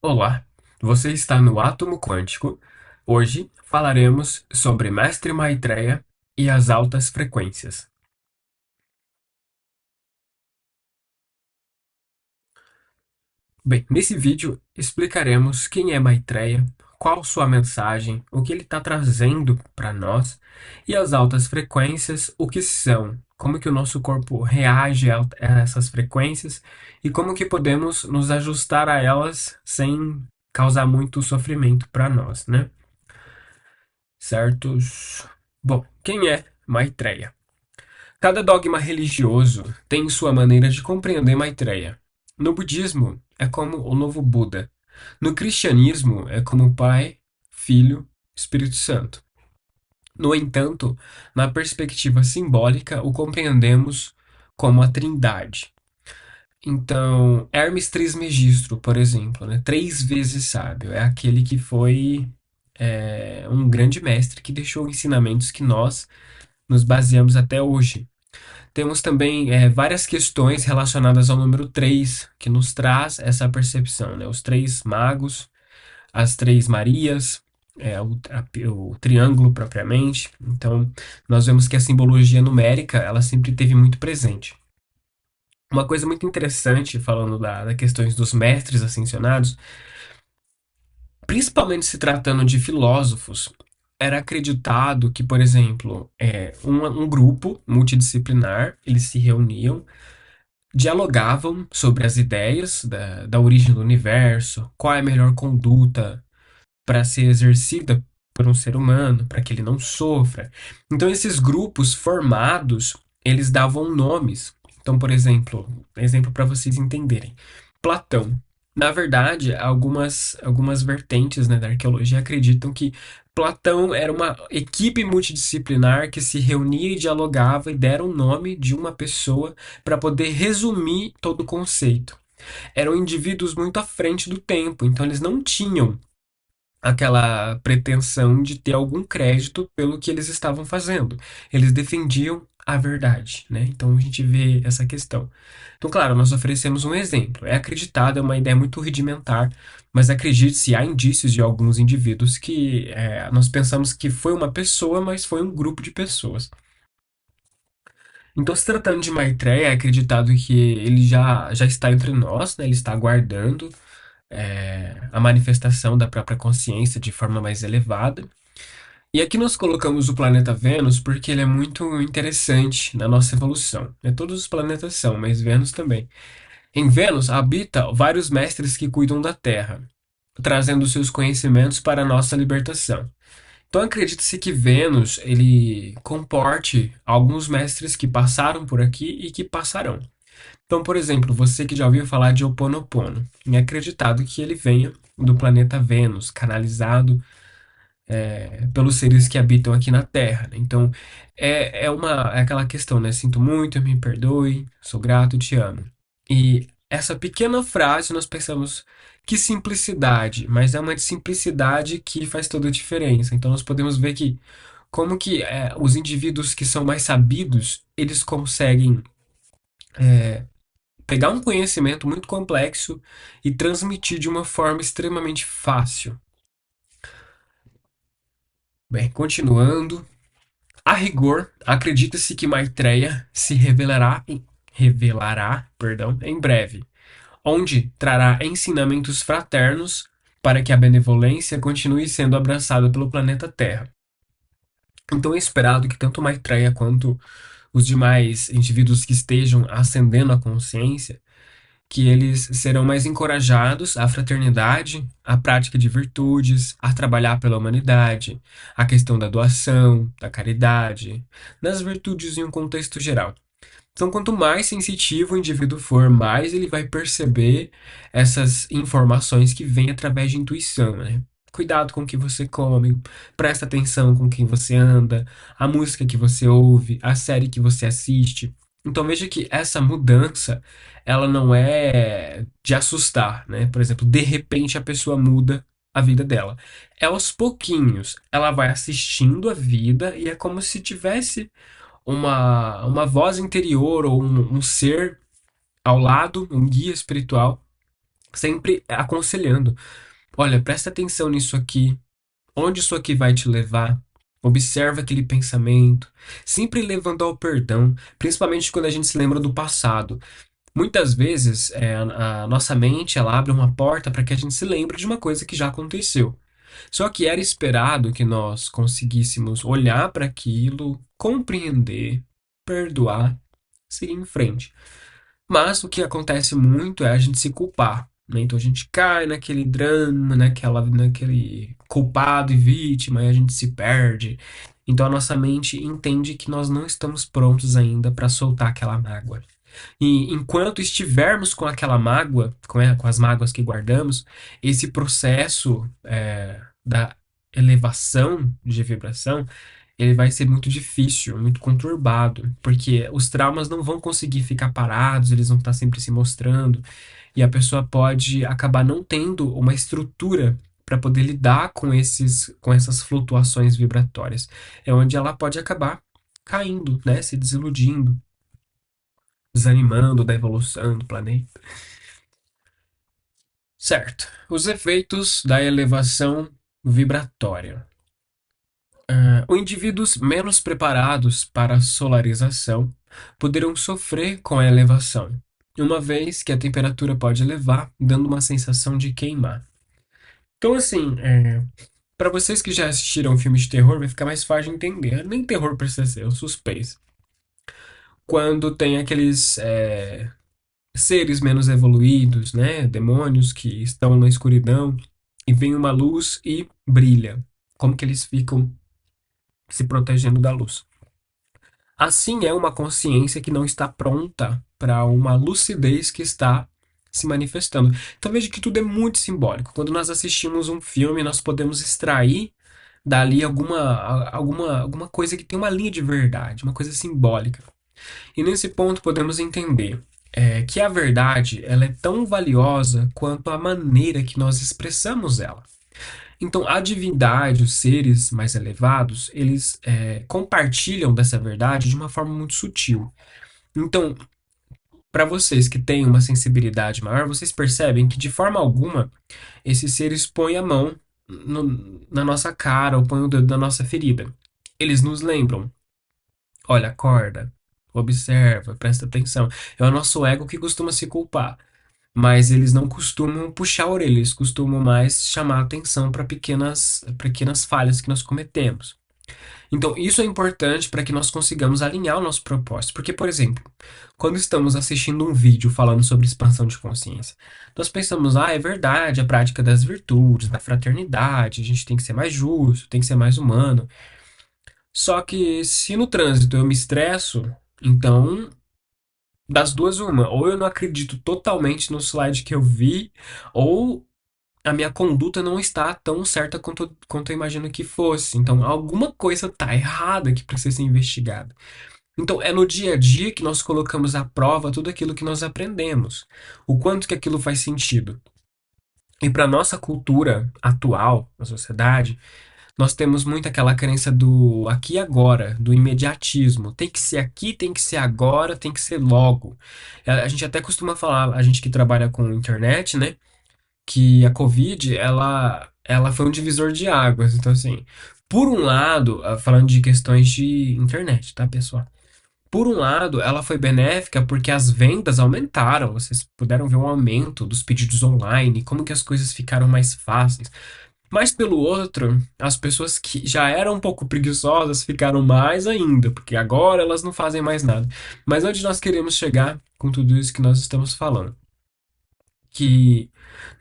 Olá, você está no Átomo Quântico. Hoje falaremos sobre Mestre Maitreya e as altas frequências. Bem, nesse vídeo explicaremos quem é Maitreya, qual sua mensagem, o que ele está trazendo para nós e as altas frequências, o que são, como que o nosso corpo reage a essas frequências e como que podemos nos ajustar a elas sem causar muito sofrimento para nós, né? Certos. Bom, quem é Maitreya? Cada dogma religioso tem sua maneira de compreender Maitreya. No budismo, é como o novo Buda. No cristianismo, é como Pai, Filho, Espírito Santo. No entanto, na perspectiva simbólica, o compreendemos como a Trindade. Então, Hermes Trismegisto, por exemplo, né? Três vezes sábio, é aquele que foi um grande mestre que deixou ensinamentos que nós nos baseamos até hoje. Temos também várias questões relacionadas ao número 3 que nos traz essa percepção, né? Os três magos, as três Marias, o triângulo propriamente. Então, nós vemos que a simbologia numérica, ela sempre teve muito presente. Uma coisa muito interessante, falando da questões dos mestres ascensionados, principalmente se tratando de filósofos, era acreditado que, por exemplo, um grupo multidisciplinar, eles se reuniam, dialogavam sobre as ideias da origem do universo, qual é a melhor conduta para ser exercida por um ser humano, para que ele não sofra. Então, esses grupos formados, eles davam nomes. Então, por exemplo para vocês entenderem, Platão. Na verdade, algumas vertentes, né, da arqueologia acreditam que Platão era uma equipe multidisciplinar que se reunia e dialogava e deram o nome de uma pessoa para poder resumir todo o conceito. Eram indivíduos muito à frente do tempo, então eles não tinham aquela pretensão de ter algum crédito pelo que eles estavam fazendo. Eles defendiam a verdade, né? Então a gente vê essa questão. Então, claro, nós oferecemos um exemplo. É acreditado, é uma ideia muito rudimentar, mas acredite-se, há indícios de alguns indivíduos que nós pensamos que foi uma pessoa, mas foi um grupo de pessoas. Então, se tratando de Maitreya, é acreditado que ele já está entre nós, né? Ele está aguardando a manifestação da própria consciência de forma mais elevada. E aqui nós colocamos o planeta Vênus porque ele é muito interessante na nossa evolução. Né? Todos os planetas são, mas Vênus também. Em Vênus habita vários mestres que cuidam da Terra, trazendo seus conhecimentos para a nossa libertação. Então acredita-se que Vênus ele comporte alguns mestres que passaram por aqui e que passarão. Então, por exemplo, você que já ouviu falar de Ho Oponopono, é acreditado que ele venha do planeta Vênus, canalizado pelos seres que habitam aqui na Terra. Né? Então, é aquela questão, né? Sinto muito, me perdoe, sou grato, te amo. E essa pequena frase nós pensamos que simplicidade, mas é uma simplicidade que faz toda a diferença. Então, nós podemos ver que como que os indivíduos que são mais sabidos, eles conseguem pegar um conhecimento muito complexo e transmitir de uma forma extremamente fácil. Bem, continuando, a rigor, acredita-se que Maitreya se revelará, em breve, onde trará ensinamentos fraternos para que a benevolência continue sendo abraçada pelo planeta Terra. Então é esperado que tanto Maitreya quanto os demais indivíduos que estejam ascendendo a consciência que eles serão mais encorajados à fraternidade, à prática de virtudes, a trabalhar pela humanidade, a questão da doação, da caridade, das virtudes em um contexto geral. Então, quanto mais sensitivo o indivíduo for, mais ele vai perceber essas informações que vêm através de intuição, né? Cuidado com o que você come, presta atenção com quem você anda, a música que você ouve, a série que você assiste. Então veja que essa mudança, ela não é de assustar, né? Por exemplo, de repente a pessoa muda a vida dela. É aos pouquinhos, ela vai assistindo a vida e é como se tivesse uma voz interior ou um ser ao lado, um guia espiritual, sempre aconselhando. Olha, presta atenção nisso aqui. Onde isso aqui vai te levar? Observa aquele pensamento, sempre levando ao perdão, principalmente quando a gente se lembra do passado. Muitas vezes, a nossa mente ela abre uma porta para que a gente se lembre de uma coisa que já aconteceu. Só que era esperado que nós conseguíssemos olhar para aquilo, compreender, perdoar, seguir em frente. Mas o que acontece muito é a gente se culpar, né? Então a gente cai naquele drama, naquele culpado e vítima, e a gente se perde. Então a nossa mente entende que nós não estamos prontos ainda para soltar aquela mágoa. E enquanto estivermos com aquela mágoa, com as mágoas que guardamos, esse processo da elevação de vibração, ele vai ser muito difícil, muito conturbado, porque os traumas não vão conseguir ficar parados, eles vão estar sempre se mostrando, e a pessoa pode acabar não tendo uma estrutura para poder lidar com essas flutuações vibratórias. É onde ela pode acabar caindo, né, se desiludindo, desanimando da evolução do planeta. Certo. Os efeitos da elevação vibratória. Indivíduos menos preparados para a solarização poderão sofrer com a elevação, uma vez que a temperatura pode elevar, dando uma sensação de queimar. Então, assim, para vocês que já assistiram um filme de terror, vai ficar mais fácil de entender. Nem terror precisa ser, é um suspense. Quando tem aqueles seres menos evoluídos, né? Demônios que estão na escuridão e vem uma luz e brilha. Como que eles ficam se protegendo da luz? Assim é uma consciência que não está pronta para uma lucidez que está se manifestando. Então veja que tudo é muito simbólico. Quando nós assistimos um filme, nós podemos extrair dali alguma coisa que tem uma linha de verdade, uma coisa simbólica. E nesse ponto podemos entender que a verdade ela é tão valiosa quanto a maneira que nós expressamos ela. Então, a divindade, os seres mais elevados, eles compartilham dessa verdade de uma forma muito sutil. Então, para vocês que têm uma sensibilidade maior, vocês percebem que de forma alguma esses seres põem a mão na nossa cara ou põem o dedo na nossa ferida. Eles nos lembram: olha, acorda, observa, presta atenção. É o nosso ego que costuma se culpar. Mas eles não costumam puxar a orelha, eles costumam mais chamar a atenção para pequenas falhas que nós cometemos. Então, isso é importante para que nós consigamos alinhar o nosso propósito. Porque, por exemplo, quando estamos assistindo um vídeo falando sobre expansão de consciência, nós pensamos, é verdade, a prática das virtudes, da fraternidade, a gente tem que ser mais justo, tem que ser mais humano. Só que se no trânsito eu me estresso, então das duas, uma. Ou eu não acredito totalmente no slide que eu vi, ou a minha conduta não está tão certa quanto eu imagino que fosse. Então, alguma coisa está errada que precisa ser investigada. Então, é no dia a dia que nós colocamos à prova tudo aquilo que nós aprendemos. O quanto que aquilo faz sentido. E para nossa cultura atual, na sociedade, nós temos muito aquela crença do aqui e agora, do imediatismo. Tem que ser aqui, tem que ser agora, tem que ser logo. A gente até costuma falar, a gente que trabalha com internet, né, que a Covid, ela foi um divisor de águas. Então, assim, por um lado, falando de questões de internet, tá, pessoal? Por um lado, ela foi benéfica porque as vendas aumentaram. Vocês puderam ver um aumento dos pedidos online, como que as coisas ficaram mais fáceis. Mas pelo outro, as pessoas que já eram um pouco preguiçosas ficaram mais ainda, porque agora elas não fazem mais nada. Mas onde nós queremos chegar com tudo isso que nós estamos falando? Que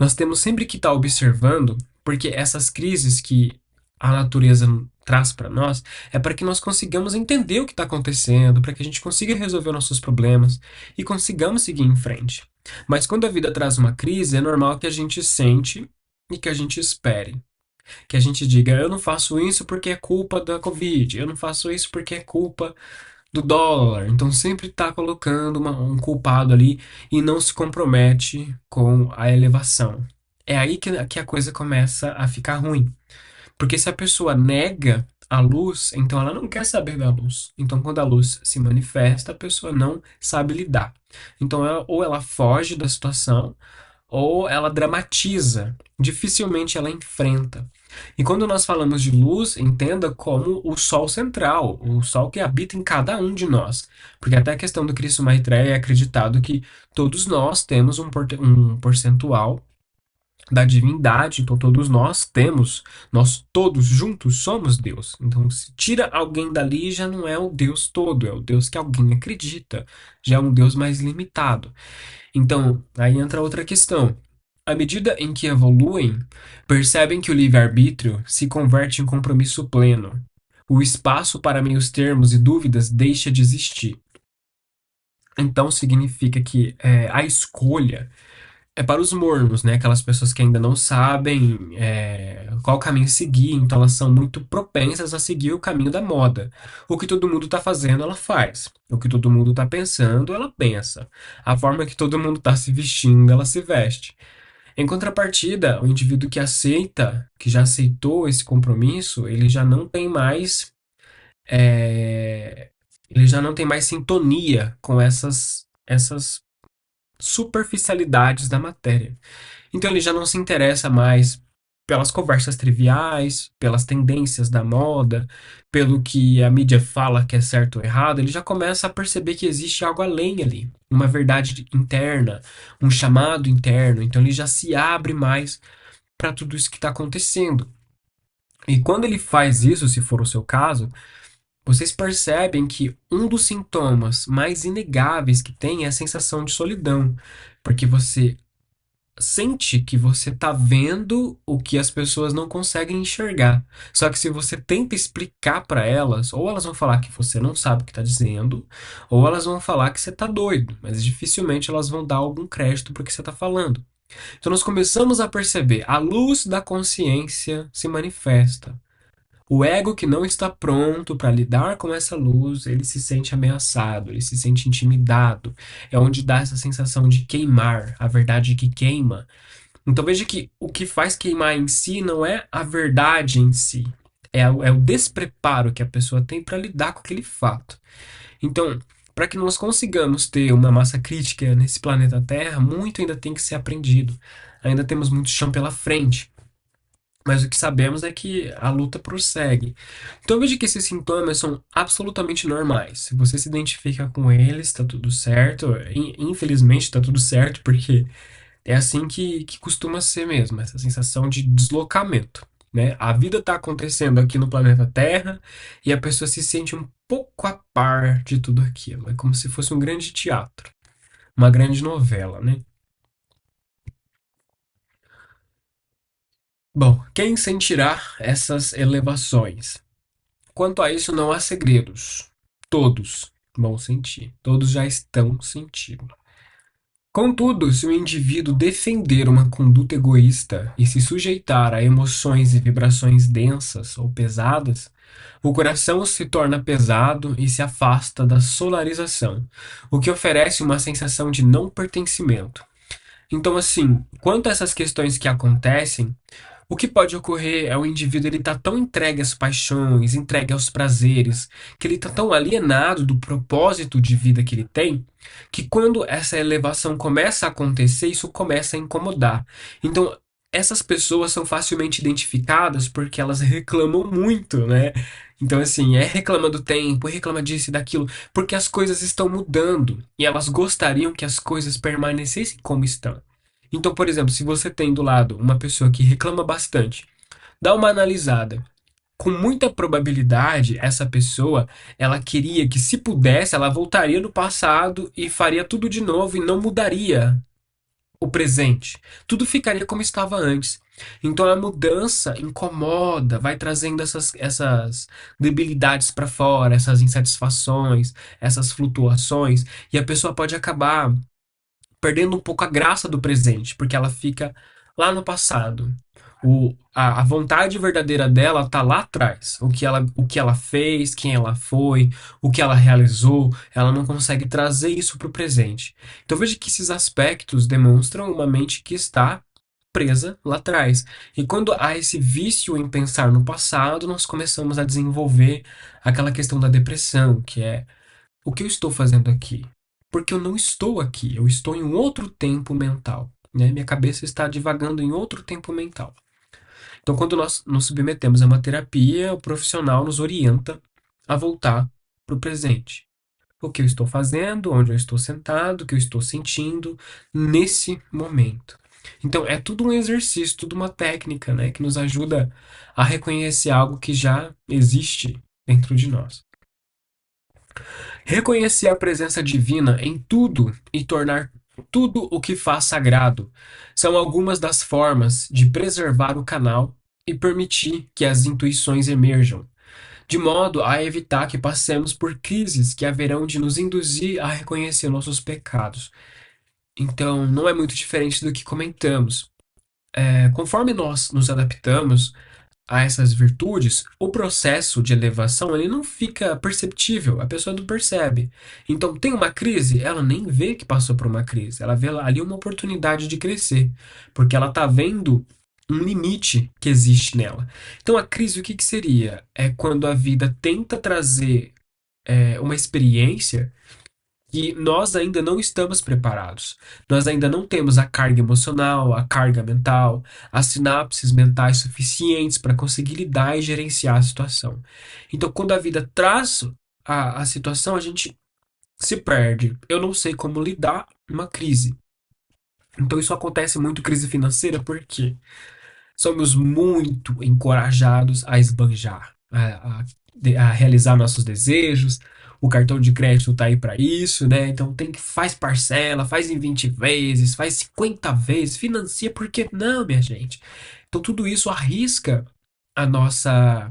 nós temos sempre que estar observando, porque essas crises que a natureza traz para nós é para que nós consigamos entender o que está acontecendo, para que a gente consiga resolver nossos problemas e consigamos seguir em frente. Mas quando a vida traz uma crise, é normal que a gente sente e que a gente espere. Que a gente diga, eu não faço isso porque é culpa da Covid, eu não faço isso porque é culpa do dólar. Então sempre está colocando um culpado ali e não se compromete com a elevação. É aí que a coisa começa a ficar ruim. Porque se a pessoa nega a luz, então ela não quer saber da luz. Então quando a luz se manifesta, a pessoa não sabe lidar. Então ou ela foge da situação, ou ela dramatiza, dificilmente ela enfrenta. E quando nós falamos de luz, entenda como o sol central, o sol que habita em cada um de nós. Porque até a questão do Cristo Maitreya é acreditado que todos nós temos um percentual da divindade, então todos nós temos, nós todos juntos somos Deus. Então, se tira alguém dali, já não é o Deus todo, é o Deus que alguém acredita, já é um Deus mais limitado. Então, aí entra outra questão. À medida em que evoluem, percebem que o livre-arbítrio se converte em compromisso pleno. O espaço para meios termos e dúvidas deixa de existir. Então, significa que a escolha é para os mornos, né? Aquelas pessoas que ainda não sabem qual caminho seguir, então elas são muito propensas a seguir o caminho da moda. O que todo mundo está fazendo, ela faz. O que todo mundo está pensando, ela pensa. A forma que todo mundo está se vestindo, ela se veste. Em contrapartida, o indivíduo que aceita, que já aceitou esse compromisso, ele já não tem mais, é, ele já não tem mais sintonia com essas superficialidades da matéria. Então ele já não se interessa mais pelas conversas triviais, pelas tendências da moda, pelo que a mídia fala que é certo ou errado, ele já começa a perceber que existe algo além ali, uma verdade interna, um chamado interno, então ele já se abre mais para tudo isso que está acontecendo. E quando ele faz isso, se for o seu caso, vocês percebem que um dos sintomas mais inegáveis que tem é a sensação de solidão, porque você sente que você tá vendo o que as pessoas não conseguem enxergar. Só que se você tenta explicar para elas, ou elas vão falar que você não sabe o que tá dizendo, ou elas vão falar que você tá doido, mas dificilmente elas vão dar algum crédito pro que você tá falando. Então nós começamos a perceber, a luz da consciência se manifesta. O ego que não está pronto para lidar com essa luz, ele se sente ameaçado, ele se sente intimidado. É onde dá essa sensação de queimar, a verdade que queima. Então veja que o que faz queimar em si não é a verdade em si, é o despreparo que a pessoa tem para lidar com aquele fato. Então, para que nós consigamos ter uma massa crítica nesse planeta Terra, muito ainda tem que ser aprendido. Ainda temos muito chão pela frente. Mas o que sabemos é que a luta prossegue. Então veja que esses sintomas são absolutamente normais. Se você se identifica com eles, está tudo certo. Infelizmente está tudo certo, porque é assim que costuma ser mesmo, essa sensação de deslocamento. Né? A vida está acontecendo aqui no planeta Terra e a pessoa se sente um pouco a par de tudo aquilo. É como se fosse um grande teatro, uma grande novela, né? Bom, quem sentirá essas elevações? Quanto a isso, não há segredos. Todos vão sentir. Todos já estão sentindo. Contudo, se o indivíduo defender uma conduta egoísta e se sujeitar a emoções e vibrações densas ou pesadas, o coração se torna pesado e se afasta da solarização, o que oferece uma sensação de não pertencimento. Então, assim, quanto a essas questões que acontecem, o que pode ocorrer é o indivíduo ele tá tão entregue às paixões, entregue aos prazeres, que ele tá tão alienado do propósito de vida que ele tem, que quando essa elevação começa a acontecer, isso começa a incomodar. Então, essas pessoas são facilmente identificadas porque elas reclamam muito, né? Então, assim, reclama do tempo, reclama disso e daquilo, porque as coisas estão mudando e elas gostariam que as coisas permanecessem como estão. Então, por exemplo, se você tem do lado uma pessoa que reclama bastante, dá uma analisada. Com muita probabilidade, essa pessoa, ela queria que, se pudesse, ela voltaria no passado e faria tudo de novo e não mudaria o presente. Tudo ficaria como estava antes. Então a mudança incomoda, vai trazendo essas debilidades para fora, essas insatisfações, essas flutuações, e a pessoa pode acabar perdendo um pouco a graça do presente, porque ela fica lá no passado. A vontade verdadeira dela tá lá atrás. O que ela fez, quem ela foi, o que ela realizou, ela não consegue trazer isso para o presente. Então veja que esses aspectos demonstram uma mente que está presa lá atrás. E quando há esse vício em pensar no passado, nós começamos a desenvolver aquela questão da depressão, que é o que eu estou fazendo aqui? Porque eu não estou aqui, eu estou em um outro tempo mental. né? Minha cabeça está divagando em outro tempo mental. Então, quando nós nos submetemos a uma terapia, o profissional nos orienta a voltar para o presente. O que eu estou fazendo, onde eu estou sentado, o que eu estou sentindo nesse momento. Então, é tudo um exercício, tudo uma técnica, né, que nos ajuda a reconhecer algo que já existe dentro de nós. Reconhecer a presença divina em tudo e tornar tudo o que faz sagrado são algumas das formas de preservar o canal e permitir que as intuições emerjam, de modo a evitar que passemos por crises que haverão de nos induzir a reconhecer nossos pecados. Então, não é muito diferente do que comentamos. Conforme nós nos adaptamos a essas virtudes, o processo de elevação ele não fica perceptível, a pessoa não percebe. Então, tem uma crise, ela nem vê que passou por uma crise, ela vê ali uma oportunidade de crescer, porque ela está vendo um limite que existe nela. Então, a crise, o que que seria? É quando a vida tenta trazer uma experiência que nós ainda não estamos preparados. Nós ainda não temos a carga emocional, a carga mental, as sinapses mentais suficientes para conseguir lidar e gerenciar a situação. Então, quando a vida traz a situação, a gente se perde. Eu não sei como lidar numa crise. Então, isso acontece muito crise financeira, por quê? Somos muito encorajados a esbanjar, a realizar nossos desejos. O cartão de crédito tá aí para isso, né? Então tem que faz parcela, faz em 20 vezes, faz 50 vezes, financia, por que não, minha gente? Então tudo isso arrisca a nossa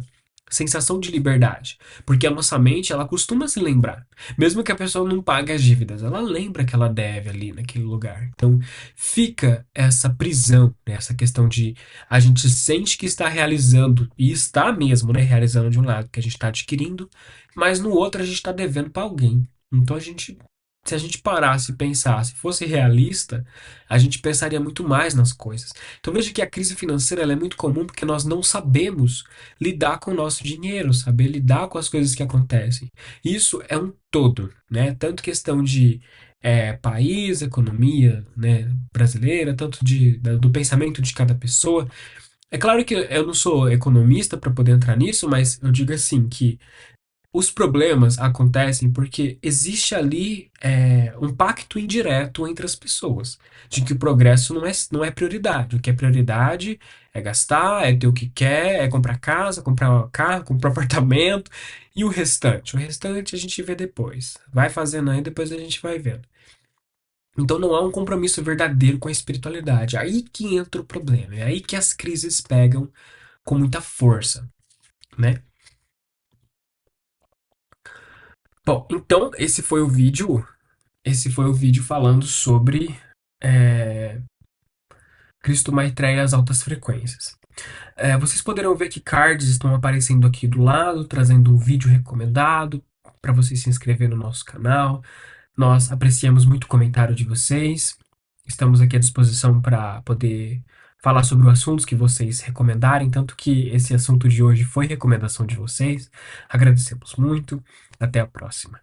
sensação de liberdade, porque a nossa mente ela costuma se lembrar, mesmo que a pessoa não pague as dívidas, ela lembra que ela deve ali naquele lugar. Então fica essa prisão, né? Essa questão de a gente sente que está realizando e está mesmo, né, realizando de um lado que a gente está adquirindo, mas no outro a gente está devendo para alguém. Então se a gente parasse e pensasse, fosse realista, a gente pensaria muito mais nas coisas. Então veja que a crise financeira ela é muito comum porque nós não sabemos lidar com o nosso dinheiro, saber lidar com as coisas que acontecem. Isso é um todo, né? Tanto questão de país, economia, né, brasileira, tanto do pensamento de cada pessoa. É claro que eu não sou economista para poder entrar nisso, mas eu digo assim que os problemas acontecem porque existe ali um pacto indireto entre as pessoas, de que o progresso não é prioridade. O que é prioridade é gastar, é ter o que quer, é comprar casa, comprar carro, comprar apartamento, e o restante? O restante a gente vê depois. Vai fazendo aí, depois a gente vai vendo. Então não há um compromisso verdadeiro com a espiritualidade. Aí que entra o problema, é aí que as crises pegam com muita força, né? Bom, então esse foi o vídeo falando sobre é, Cristo Maitreya e as altas frequências. Vocês poderão ver que cards estão aparecendo aqui do lado, trazendo um vídeo recomendado para vocês se inscrever no nosso canal. Nós apreciamos muito o comentário de vocês. Estamos aqui à disposição para poder falar sobre os assuntos que vocês recomendarem, tanto que esse assunto de hoje foi recomendação de vocês. Agradecemos muito. Até a próxima.